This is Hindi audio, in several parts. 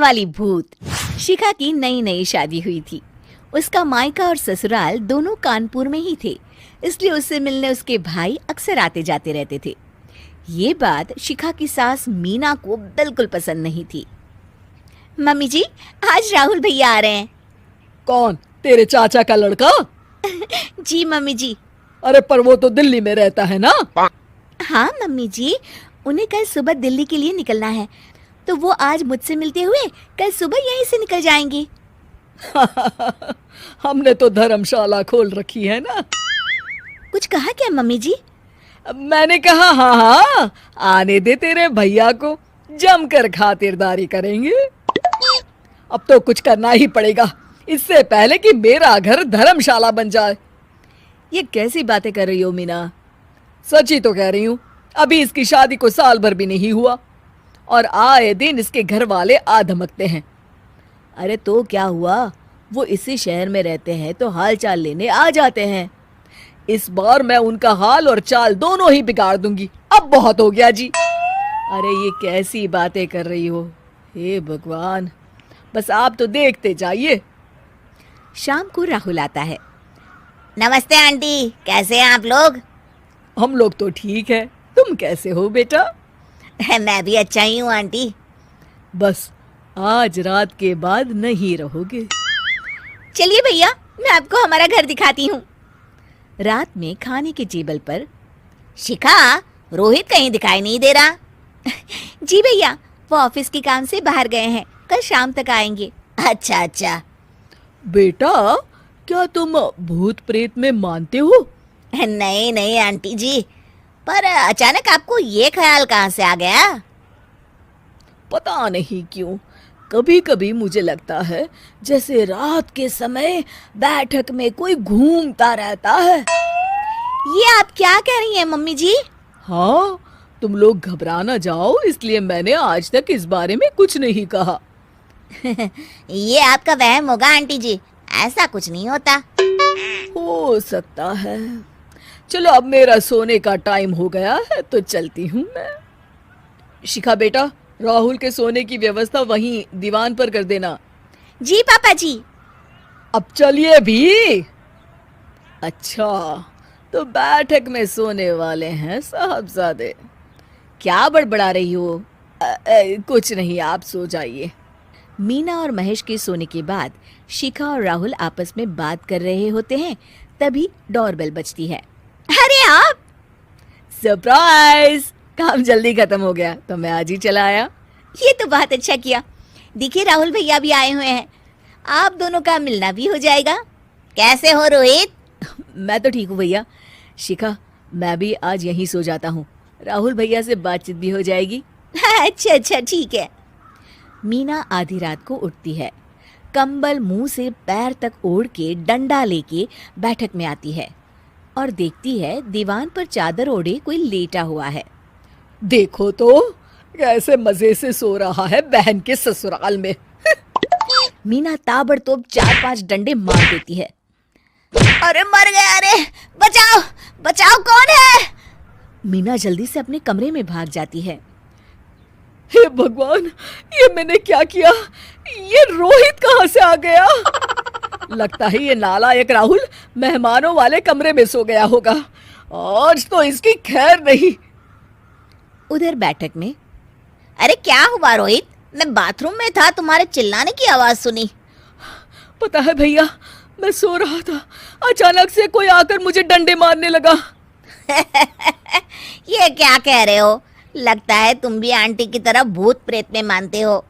वाली भूत। शिखा की नई नई शादी हुई थी। उसका मायका और ससुराल दोनों कानपुर में ही थे, इसलिए उससे मिलने उसके भाई अक्सर आते जाते रहते थे। ये बात शिखा की सास मीना को बिल्कुल पसंद नहीं थी। मम्मी जी, आज राहुल भैया आ रहे हैं। कौन, तेरे चाचा का लड़का? जी मम्मी जी। अरे पर वो तो दिल्ली में रहता है ना? हाँ मम्मी जी, उन्हें कल सुबह दिल्ली के लिए निकलना है, तो वो आज मुझसे मिलते हुए कल सुबह यहीं से निकल जाएंगे। हमने तो धर्मशाला खोल रखी है ना। कुछ कहा क्या मम्मी जी? मैंने कहा हाँ हाँ, आने दे तेरे भैया को, जमकर खातिरदारी करेंगे। अब तो कुछ करना ही पड़ेगा, इससे पहले कि मेरा घर धर्मशाला बन जाए। ये कैसी बातें कर रही हो मीना? सच ही तो कह रही हूँ। अभी इसकी शादी को साल भर भी नहीं हुआ और आए दिन इसके घर वाले आ धमकते हैं। अरे तो क्या हुआ, वो इसी शहर में रहते हैं तो हाल चाल लेने आ जाते हैं। इस बार मैं उनका हाल और चाल दोनों ही बिगाड़ दूंगी। अब बहुत हो गया जी। अरे ये कैसी बातें कर रही हो, हे भगवान। बस आप तो देखते जाइए। शाम को राहुल आता है। नमस्ते आंटी, कैसे हैं आप लोग? हम लोग तो ठीक है, तुम कैसे हो बेटा? मैं भी अच्छा ही हूँ आंटी। बस आज रात के बाद नहीं रहोगे। चलिए भैया, मैं आपको हमारा घर दिखाती हूँ। रात में खाने के टेबल पर शिखा, रोहित कहीं दिखाई नहीं दे रहा। जी भैया, वो ऑफिस के काम से बाहर गए हैं, कल शाम तक आएंगे। अच्छा अच्छा। बेटा, क्या तुम भूत प्रेत में मानते हो? नहीं नहीं आंटी जी, पर अचानक आपको ये ख्याल कहाँ से आ गया? पता नहीं क्यों, कभी कभी मुझे लगता है जैसे रात के समय बैठक में कोई घूमता रहता है। ये आप क्या कह रही हैं मम्मी जी? हाँ, तुम लोग घबरा ना जाओ, इसलिए मैंने आज तक इस बारे में कुछ नहीं कहा। ये आपका वहम होगा आंटी जी, ऐसा कुछ नहीं होता। हो सकता है। चलो अब मेरा सोने का टाइम हो गया है तो चलती हूँ मैं। शिखा बेटा, राहुल के सोने की व्यवस्था वहीं दीवान पर कर देना। जी पापा जी। अब चलिए भी। अच्छा, तो बैठक में सोने वाले हैं साहबजादे। क्या बड़बड़ा रही हो? कुछ नहीं, आप सो जाइए। मीना और महेश के सोने के बाद शिखा और राहुल आपस में बात कर रहे होते हैं, तभी डोरबेल बजती है। अरे आप! सरप्राइज! काम जल्दी खत्म हो गया तो मैं आज ही चला आया। ये तो बहुत अच्छा किया। देखिए राहुल भैया भी आए हुए हैं, आप दोनों का मिलना भी हो जाएगा। कैसे हो रोहित? मैं तो ठीक हूँ भैया। शिखा, मैं भी आज यहीं सो जाता हूँ, राहुल भैया से बातचीत भी हो जाएगी। अच्छा अच्छा, ठीक है। मीना आधी रात को उठती है, कंबल मुंह से पैर तक ओढ़ के डंडा लेके बैठक में आती है और देखती है दीवान पर चादर ओढ़े कोई लेटा हुआ है। देखो तो कैसे मजे से सो रहा है बहन के ससुराल में। मीना ताबड़तोड़ 4-5 डंडे मार देती है। अरे मर गया, अरे बचाओ बचाओ, कौन है? मीना जल्दी से अपने कमरे में भाग जाती है। हे भगवान, ये मैंने क्या किया? ये रोहित कहाँ से आ गया? लगता है ये नालायक राहुल मेहमानों वाले कमरे में सो गया होगा। आज तो इसकी खैर नहीं। उधर बैठक में, अरे क्या हुआ रोहित? मैं बाथरूम में था, तुम्हारे चिल्लाने की आवाज सुनी। पता है भैया, मैं सो रहा था, अचानक से कोई आकर मुझे डंडे मारने लगा। ये क्या कह रहे हो? लगता है तुम भी आंटी की तरह भूत प्रेत में मानते हो।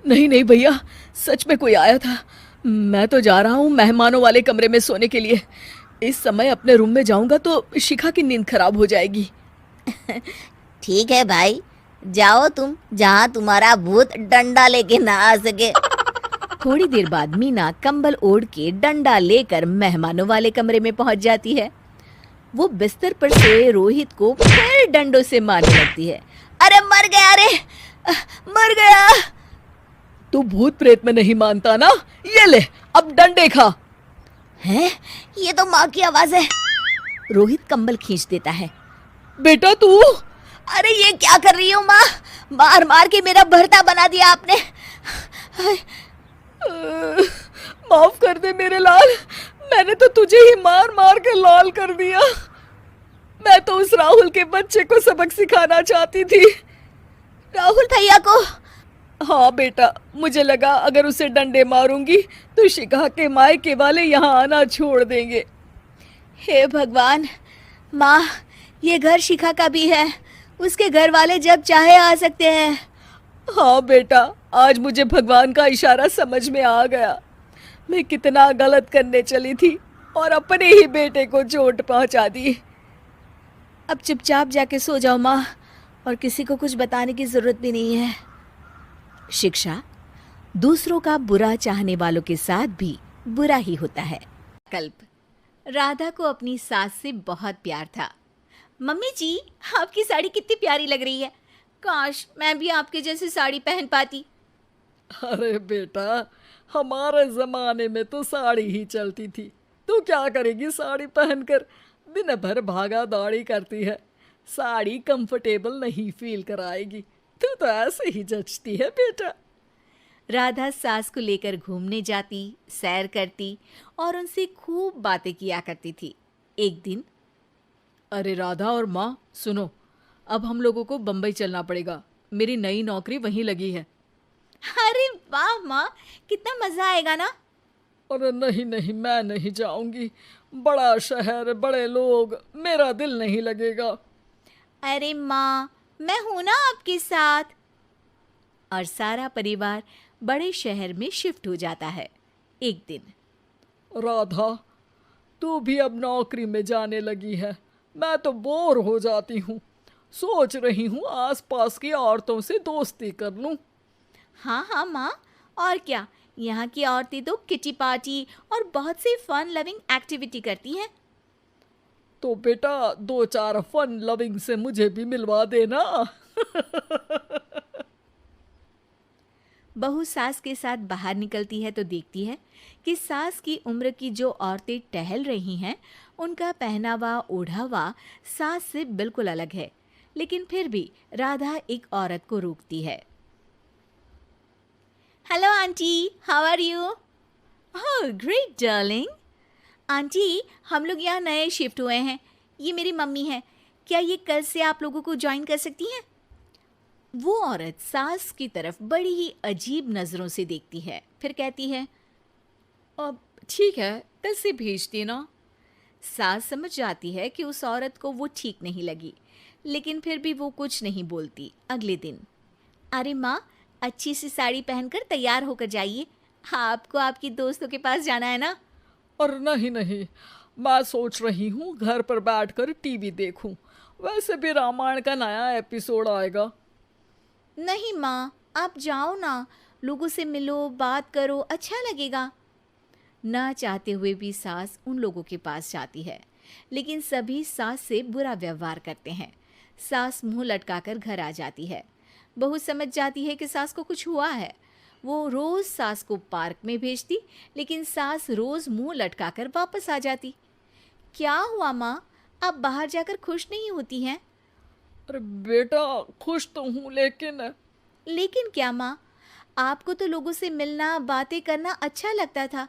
नहीं नहीं भैया, सच में कोई आया था। मैं तो जा रहा हूँ मेहमानों वाले कमरे में सोने के लिए। इस समय अपने रूम में जाऊंगा तो शिखा की नींद खराब हो जाएगी। ठीक है भाई, जाओ तुम, जहाँ तुम्हारा भूत डंडा लेके ना आ सके। थोड़ी देर बाद मीना कंबल ओढ़ के डंडा लेकर मेहमानों वाले कमरे में पहुंच जाती है। वो बिस्तर पर सोए रोहित को फिर डंडों से मारने लगती है। अरे मर गया, अरे मर गया। तू भूत प्रेत में नहीं मानता ना? ये ले, अब डंडे खा। हैं? ये तो माँ की आवाज है। रोहित कंबल खींच देता है। बेटा तू! अरे ये क्या कर रही हो माँ? मार मार के मेरा भरता बना दिया आपने। हाय, माफ कर दे मेरे लाल, मैंने तो तुझे ही मार मार कर लाल कर दिया। मैं तो उस राहुल के बच्चे को सबक सिखाना चाहती थी। राहुल भैया को? हाँ बेटा, मुझे लगा अगर उसे डंडे मारूंगी तो शिखा के मायके वाले यहाँ आना छोड़ देंगे। हे भगवान, माँ, ये घर शिखा का भी है, उसके घर वाले जब चाहे आ सकते हैं। हाँ बेटा, आज मुझे भगवान का इशारा समझ में आ गया। मैं कितना गलत करने चली थी और अपने ही बेटे को चोट पहुंचा दी। अब चुपचाप जाके सो जाओ माँ, और किसी को कुछ बताने की जरूरत भी नहीं है। शिक्षा दूसरों का बुरा चाहने वालों के साथ भी बुरा ही होता है। कल्प, राधा को अपनी सास से बहुत प्यार था। मम्मी जी, आपकी साड़ी कितनी प्यारी लग रही है, काश मैं भी आपके जैसी साड़ी पहन पाती। अरे बेटा, हमारे जमाने में तो साड़ी ही चलती थी। तू क्या करेगी साड़ी पहनकर? दिन भर भागा दौड़ी करती है, साड़ी कंफर्टेबल नहीं फील कराएगी। तू तो ऐसे ही जचती है बेटा। राधा सास को लेकर घूमने जाती, सैर करती और उनसे खूब बातें किया करती थी। एक दिन, अरे राधा और माँ सुनो, अब हम लोगों को बम्बई चलना पड़ेगा। मेरी नई नौकरी वहीं लगी है। अरे वाह माँ, कितना मजा आएगा ना। अरे नहीं नहीं, मैं नहीं जाऊंगी। बड़ा शहर, बड़े लोग, मेरा दिल नहीं लगेगा। अरे माँ, मैं हूं ना आपके साथ। और सारा परिवार बड़े शहर में शिफ्ट हो जाता है। एक दिन, राधा, तू भी अब नौकरी में जाने लगी है। मैं तो बोर हो जाती हूँ। सोच रही हूँ आसपास की औरतों से दोस्ती कर लूँ। हाँ हाँ माँ, और क्या, यहाँ की औरतें तो किटी पार्टी और बहुत सी फन लविंग एक्टिविटी करती हैं। तो बेटा, 2-4 फन लविंग से मुझे भी मिलवा देना। बहू सास के साथ बाहर निकलती है तो देखती है कि सास की उम्र की जो औरतें टहल रही हैं, उनका पहनावा ओढ़ावा सास से बिल्कुल अलग है। लेकिन फिर भी राधा एक औरत को रोकती है। Hello aunty, how are you? Oh great darling. Aunty, हम लोग यहाँ नए शिफ्ट हुए हैं, ये मेरी मम्मी है, क्या ये कल से आप लोगों को ज्वाइन कर सकती हैं? वो औरत सास की तरफ बड़ी ही अजीब नज़रों से देखती है, फिर कहती है, अब ठीक है, कल से भेज देना। सास समझ जाती है कि उस औरत को वो ठीक नहीं लगी, लेकिन फिर भी वो कुछ नहीं बोलती। अगले दिन, अरे माँ, अच्छी सी साड़ी पहनकर तैयार होकर जाइए, आपको आपकी दोस्तों के पास जाना है ना। और नहीं नहीं, मैं सोच रही हूँ घर पर बैठकर टीवी देखूं। वैसे भी रामायण का नया एपिसोड आएगा। नहीं माँ, आप जाओ ना, लोगों से मिलो, बात करो, अच्छा लगेगा। ना चाहते हुए भी सास उन लोगों के पास जाती है, लेकिन सभी सास से बुरा व्यवहार करते हैं। सास मुंह लटकाकर घर आ जाती है। बहू समझ जाती है कि सास को कुछ हुआ है। वो रोज सास को पार्क में भेजती, लेकिन सास रोज मुंह लटकाकर वापस आ जाती। क्या हुआ माँ, आप बाहर जाकर खुश नहीं होती हैं? अरे बेटा, खुश तो हूँ, लेकिन क्या माँ, आपको तो लोगों से मिलना, बातें करना अच्छा लगता था।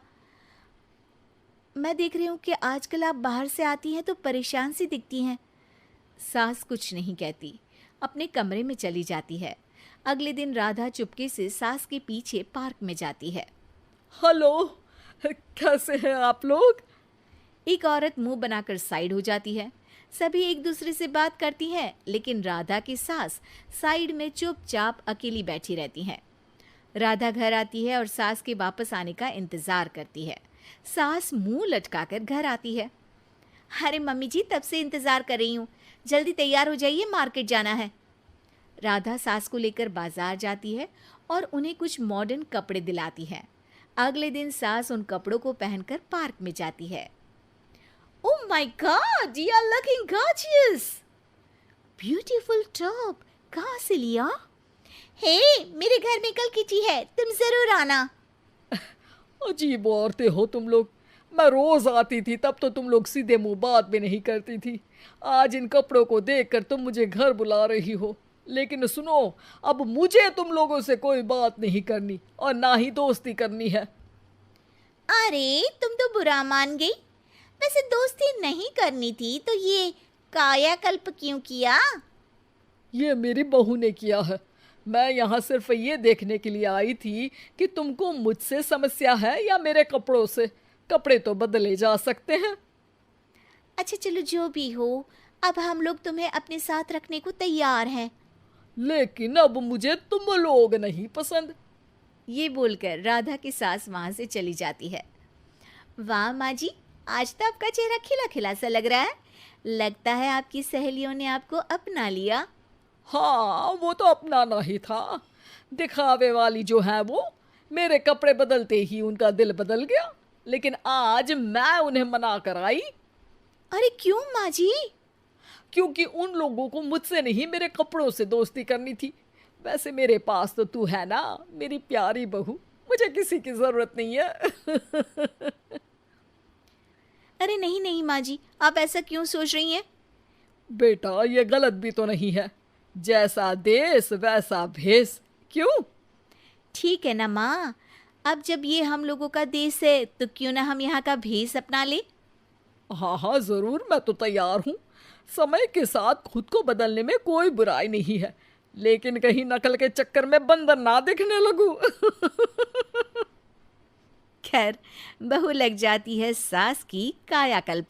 मैं देख रही हूँ कि आजकल आप बाहर से आती हैं तो परेशान सी दिखती हैं। सास कुछ नहीं कहती, अपने कमरे में चली जाती है। अगले दिन राधा चुपके से सास के पीछे पार्क में जाती है। हेलो, कैसे हैं आप लोग? एक औरत मुंह बनाकर साइड हो जाती है। सभी एक दूसरे से बात करती हैं, लेकिन राधा की सास साइड में चुपचाप अकेली बैठी रहती हैं। राधा घर आती है और सास के वापस आने का इंतजार करती है। सास मुंह लटकाकर घर आती है। अरे मम्मी जी, तब से इंतजार कर रही हूँ, जल्दी तैयार हो जाइए, मार्केट जाना है। राधा सास को लेकर बाजार जाती है और उन्हें कुछ मॉडर्न कपड़े दिलाती है। अगले दिन सास उन कपड़ों को पहनकर पार्क में जाती है। Oh my God, you are looking gorgeous. Beautiful top. कहाँ से लिया? हे, मेरे घर में कल किटी है, तुम जरूर आना। अजीब औरतें हो तुम लोग। मैं रोज आती थी, तब तो तुम लोग सीधे मुंह बात भी नहीं करती थी। आज इन कपड़ों को देखकर तुम मुझे घर बुला रही हो। लेकिन सुनो, अब मुझे तुम लोगों से कोई बात नहीं करनी और ना ही दोस्ती करनी है। अरे तुम तो बुरा मान गई। वैसे दोस्ती नहीं करनी थी तो ये कायाकल्प क्यों किया? ये मेरी बहू ने किया है। मैं यहाँ सिर्फ ये देखने के लिए आई थी कि तुमको मुझसे समस्या है या मेरे कपड़ों से। कपड़े तो बदले जा सकते हैं। अच्छा चलो जो भी हो, अब हम लोग तुम्हें अपने साथ रखने को तैयार हैं। लेकिन अब मुझे तुम लोग नहीं पसंद। ये बोलकर राधा की सास वहां से चली जाती है। वाह माँ जी, आज तो आपका चेहरा खिला खिला सा लग रहा है। लगता है आपकी सहेलियों ने आपको अपना लिया। हाँ, वो तो अपनाना ही था। दिखावे वाली जो है वो, मेरे कपड़े बदलते ही उनका दिल बदल गया। लेकिन आज मैं उन्हें मना कर आई, अरे क्यों माँ जी? क्योंकि उन लोगों को मुझसे नहीं मेरे कपड़ों से दोस्ती करनी थी। वैसे मेरे पास तो तू है ना, मेरी प्यारी बहू। मुझे किसी की जरूरत नहीं है। अरे नहीं नहीं माँ जी, आप ऐसा क्यों सोच रही हैं? बेटा, ये गलत भी तो नहीं है। जैसा देश वैसा भेष। क्यों? ठीक है ना माँ, अब जब ये हम लोगों का देश है तो क्यों ना हम यहाँ का भेष अपना ले। हाँ हाँ, जरूर, मैं तो तैयार हूँ। समय के साथ खुद को बदलने में कोई बुराई नहीं है, लेकिन कहीं नकल के चक्कर में बंदर ना दिखने लगूं। खैर, बहू लग जाती है सास की कायाकल्प।